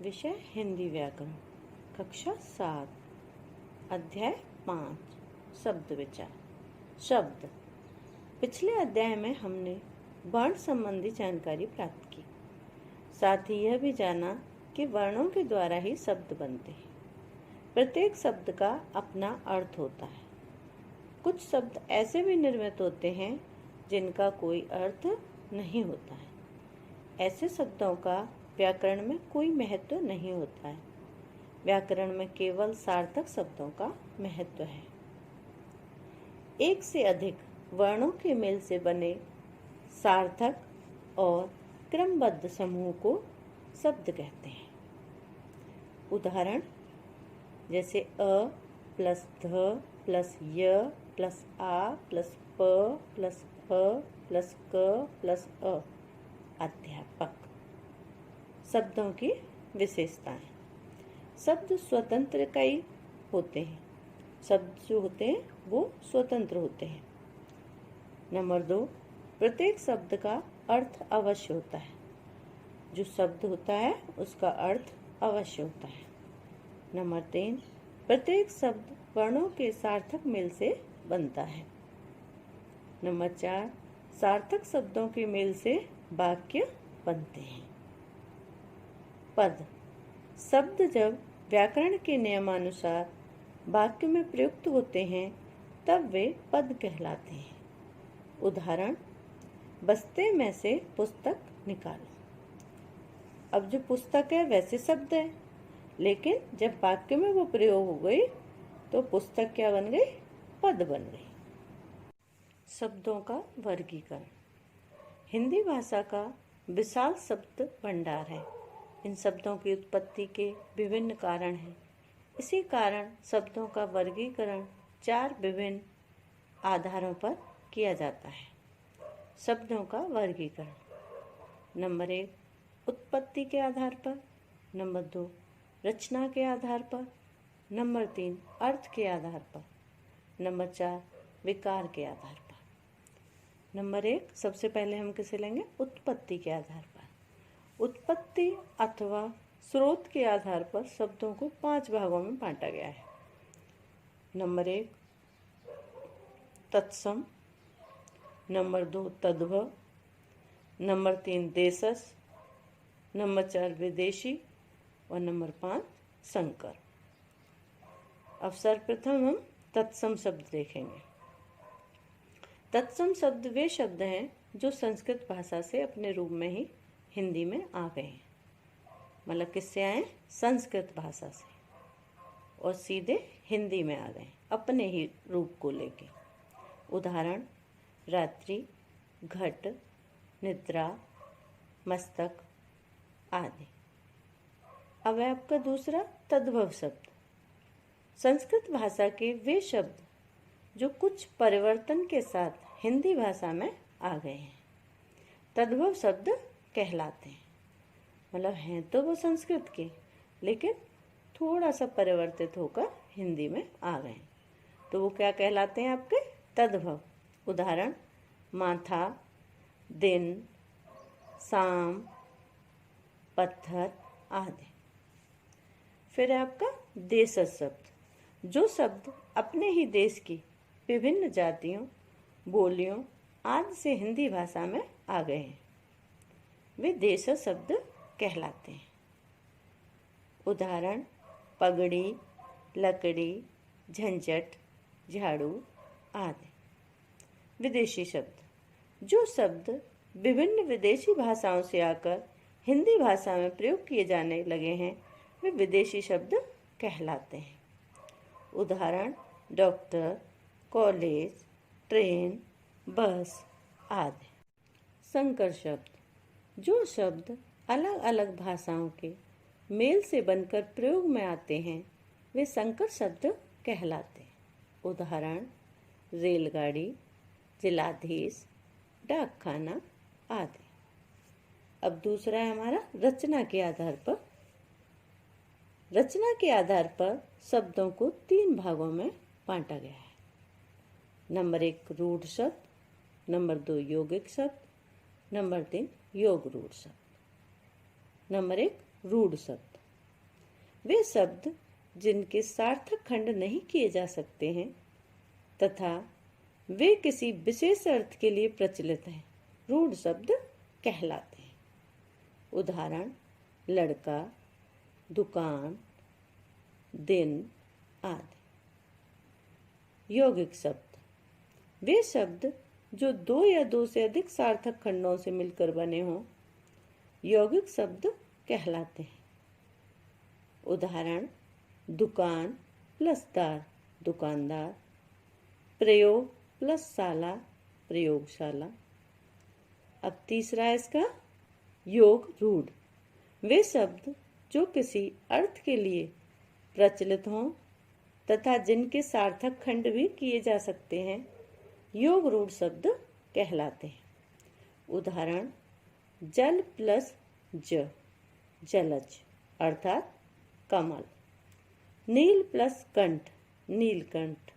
विषय हिंदी व्याकरण, कक्षा 7, अध्याय 5, शब्द विचार। शब्द। पिछले अध्याय में हमने वर्ण संबंधी जानकारी प्राप्त की, साथ ही यह भी जाना कि वर्णों के द्वारा ही शब्द बनते हैं। प्रत्येक शब्द का अपना अर्थ होता है। कुछ शब्द ऐसे भी निर्मित होते हैं जिनका कोई अर्थ नहीं होता है। ऐसे शब्दों का व्याकरण में कोई महत्व नहीं होता है। व्याकरण में केवल सार्थक शब्दों का महत्व है। एक से अधिक वर्णों के मेल से बने सार्थक और क्रमबद्ध समूह को शब्द कहते हैं। उदाहरण जैसे अ प्लस ध प्लस य प्लस आ प्लस प प्लस ह प्लस क प्लस अ। अध्यापक। शब्दों की विशेषताएं। शब्द स्वतंत्र कई होते हैं। शब्द जो होते हैं वो स्वतंत्र होते हैं। नंबर 2, प्रत्येक शब्द का अर्थ अवश्य होता है। जो शब्द होता है उसका अर्थ अवश्य होता है। नंबर 3, प्रत्येक शब्द वर्णों के सार्थक मेल से बनता है। नंबर 4, सार्थक शब्दों के मेल से वाक्य बनते हैं। पद। शब्द जब व्याकरण के नियमानुसार वाक्य में प्रयुक्त होते हैं तब वे पद कहलाते हैं। उदाहरण बस्ते में से पुस्तक निकालो। अब जो पुस्तक है वैसे शब्द है, लेकिन जब वाक्य में वो प्रयोग हो गई तो पुस्तक क्या बन गई? पद बन गई। शब्दों का वर्गीकरण। हिंदी भाषा का विशाल शब्द भंडार है। इन शब्दों की उत्पत्ति के विभिन्न कारण हैं। इसी कारण शब्दों का वर्गीकरण 4 विभिन्न आधारों पर किया जाता है। शब्दों का वर्गीकरण। नंबर 1, उत्पत्ति के आधार पर। नंबर 2, रचना के आधार पर। नंबर 3, अर्थ के आधार पर। नंबर 4, विकार के आधार पर। नंबर 1, सबसे पहले हम किसे लेंगे? उत्पत्ति के आधार पर। उत्पत्ति अथवा स्रोत के आधार पर शब्दों को 5 भागों में बांटा गया है। नंबर 1, तत्सम। नंबर 2, तद्भव। नंबर 3, देशज। नंबर 4, विदेशी। और नंबर 5, संकर। अब सर्वप्रथम हम तत्सम शब्द देखेंगे। तत्सम शब्द वे शब्द हैं जो संस्कृत भाषा से अपने रूप में ही हिंदी में आ गए हैं। मतलब किससे आए? संस्कृत भाषा से, और सीधे हिंदी में आ गए अपने ही रूप को लेके। उदाहरण रात्रि, घट, निद्रा, मस्तक आदि। अब है आपका दूसरा तद्भव शब्द। संस्कृत भाषा के वे शब्द जो कुछ परिवर्तन के साथ हिंदी भाषा में आ गए हैं, तद्भव शब्द कहलाते हैं। मतलब हैं तो वो संस्कृत के, लेकिन थोड़ा सा परिवर्तित होकर हिंदी में आ गए, तो वो क्या कहलाते हैं? आपके तद्भव। उदाहरण माथा, दिन, शाम, पत्थर आदि। फिर है आपका देशज शब्द। जो शब्द अपने ही देश की विभिन्न जातियों, बोलियों आदि से हिंदी भाषा में आ गए हैं, वे देशज शब्द कहलाते हैं। उदाहरण पगड़ी, लकड़ी, झंझट, झाड़ू आदि। विदेशी शब्द। जो शब्द विभिन्न विदेशी भाषाओं से आकर हिंदी भाषा में प्रयोग किए जाने लगे हैं, वे विदेशी शब्द कहलाते हैं। उदाहरण डॉक्टर, कॉलेज, ट्रेन, बस आदि। संकर शब्द। जो शब्द अलग अलग भाषाओं के मेल से बनकर प्रयोग में आते हैं, वे संकर शब्द कहलाते हैं। उदाहरण रेलगाड़ी, जिलाधीश, डाकखाना आदि। अब दूसरा है हमारा रचना के आधार पर। रचना के आधार पर शब्दों को 3 भागों में बांटा गया है। नंबर 1, रूढ़ शब्द। नंबर 2, यौगिक शब्द। नंबर 3, योग रूढ़ शब्द। नंबर 1, रूढ़ शब्द। वे शब्द जिनके सार्थक खंड नहीं किए जा सकते हैं तथा वे किसी विशेष अर्थ के लिए प्रचलित हैं, रूढ़ शब्द कहलाते हैं। उदाहरण लड़का, दुकान, दिन आदि। यौगिक शब्द वे शब्द जो दो या दो से अधिक सार्थक खंडों से मिलकर बने हों, यौगिक शब्द कहलाते हैं। उदाहरण दुकान प्लस दार, दुकानदार। प्रयोग प्लस शाला, प्रयोगशाला। अब तीसरा है इसका योग रूढ़ वे शब्द जो किसी अर्थ के लिए प्रचलित हों तथा जिनके सार्थक खंड भी किए जा सकते हैं, योग रूढ़ शब्द कहलाते हैं। उदाहरण जल प्लस ज, जलज अर्थात कमल। नील प्लस कंठ, नीलकंठ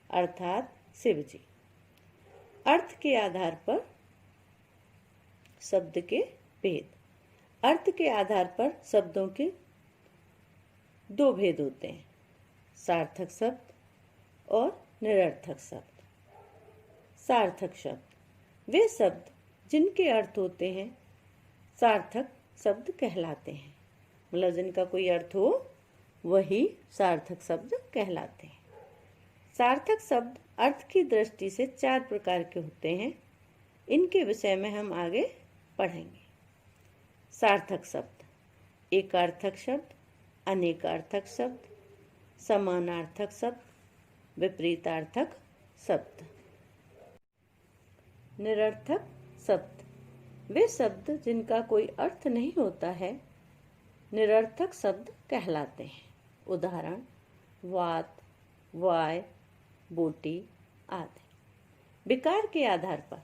अर्थात शिवजी। अर्थ के आधार पर शब्द के भेद। अर्थ के आधार पर शब्दों के दो भेद होते हैं, सार्थक शब्द और निरर्थक शब्द। सार्थक शब्द वे शब्द जिनके अर्थ होते हैं सार्थक शब्द कहलाते हैं, मतलब जिनका कोई अर्थ हो वही सार्थक शब्द कहलाते हैं। सार्थक शब्द अर्थ की दृष्टि से चार प्रकार के होते हैं, इनके विषय में हम आगे पढ़ेंगे। सार्थक शब्द एकार्थक शब्द, अनेकार्थक शब्द, समानार्थक शब्द, विपरीतार्थक शब्द। निरर्थक शब्द वे शब्द जिनका कोई अर्थ नहीं होता है, निरर्थक शब्द कहलाते हैं। उदाहरण वात, वाय, बोटी आदि। विकार के आधार पर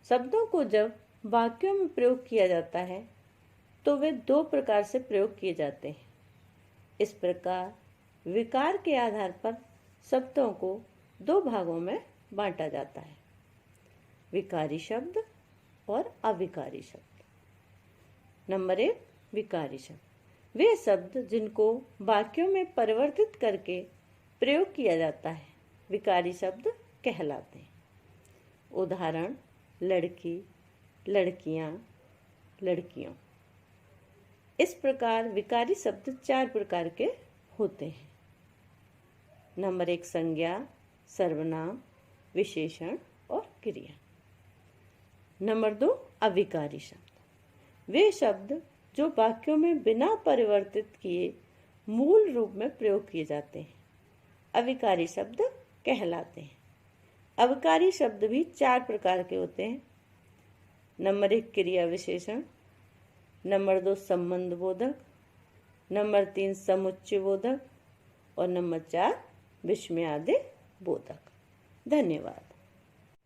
शब्दों को जब वाक्यों में प्रयोग किया जाता है तो वे दो प्रकार से प्रयोग किए जाते हैं। इस प्रकार विकार के आधार पर शब्दों को दो भागों में बांटा जाता है, विकारी शब्द और अविकारी शब्द। नंबर 1 विकारी शब्द वे शब्द जिनको वाक्यों में परिवर्तित करके प्रयोग किया जाता है, विकारी शब्द कहलाते हैं। उदाहरण लड़की, लड़कियां, लड़कियों। इस प्रकार विकारी शब्द चार प्रकार के होते हैं। नंबर 1 संज्ञा, सर्वनाम, विशेषण और क्रिया। नंबर 2 अविकारी शब्द वे शब्द जो वाक्यों में बिना परिवर्तित किए मूल रूप में प्रयोग किए जाते हैं, अविकारी शब्द कहलाते हैं। अविकारी शब्द भी चार प्रकार के होते हैं। नंबर 1 क्रिया विशेषण, नंबर 2 संबंध बोधक, नंबर 3 समुच्चय बोधक और नंबर 4 विस्मयादि बोधक। धन्यवाद।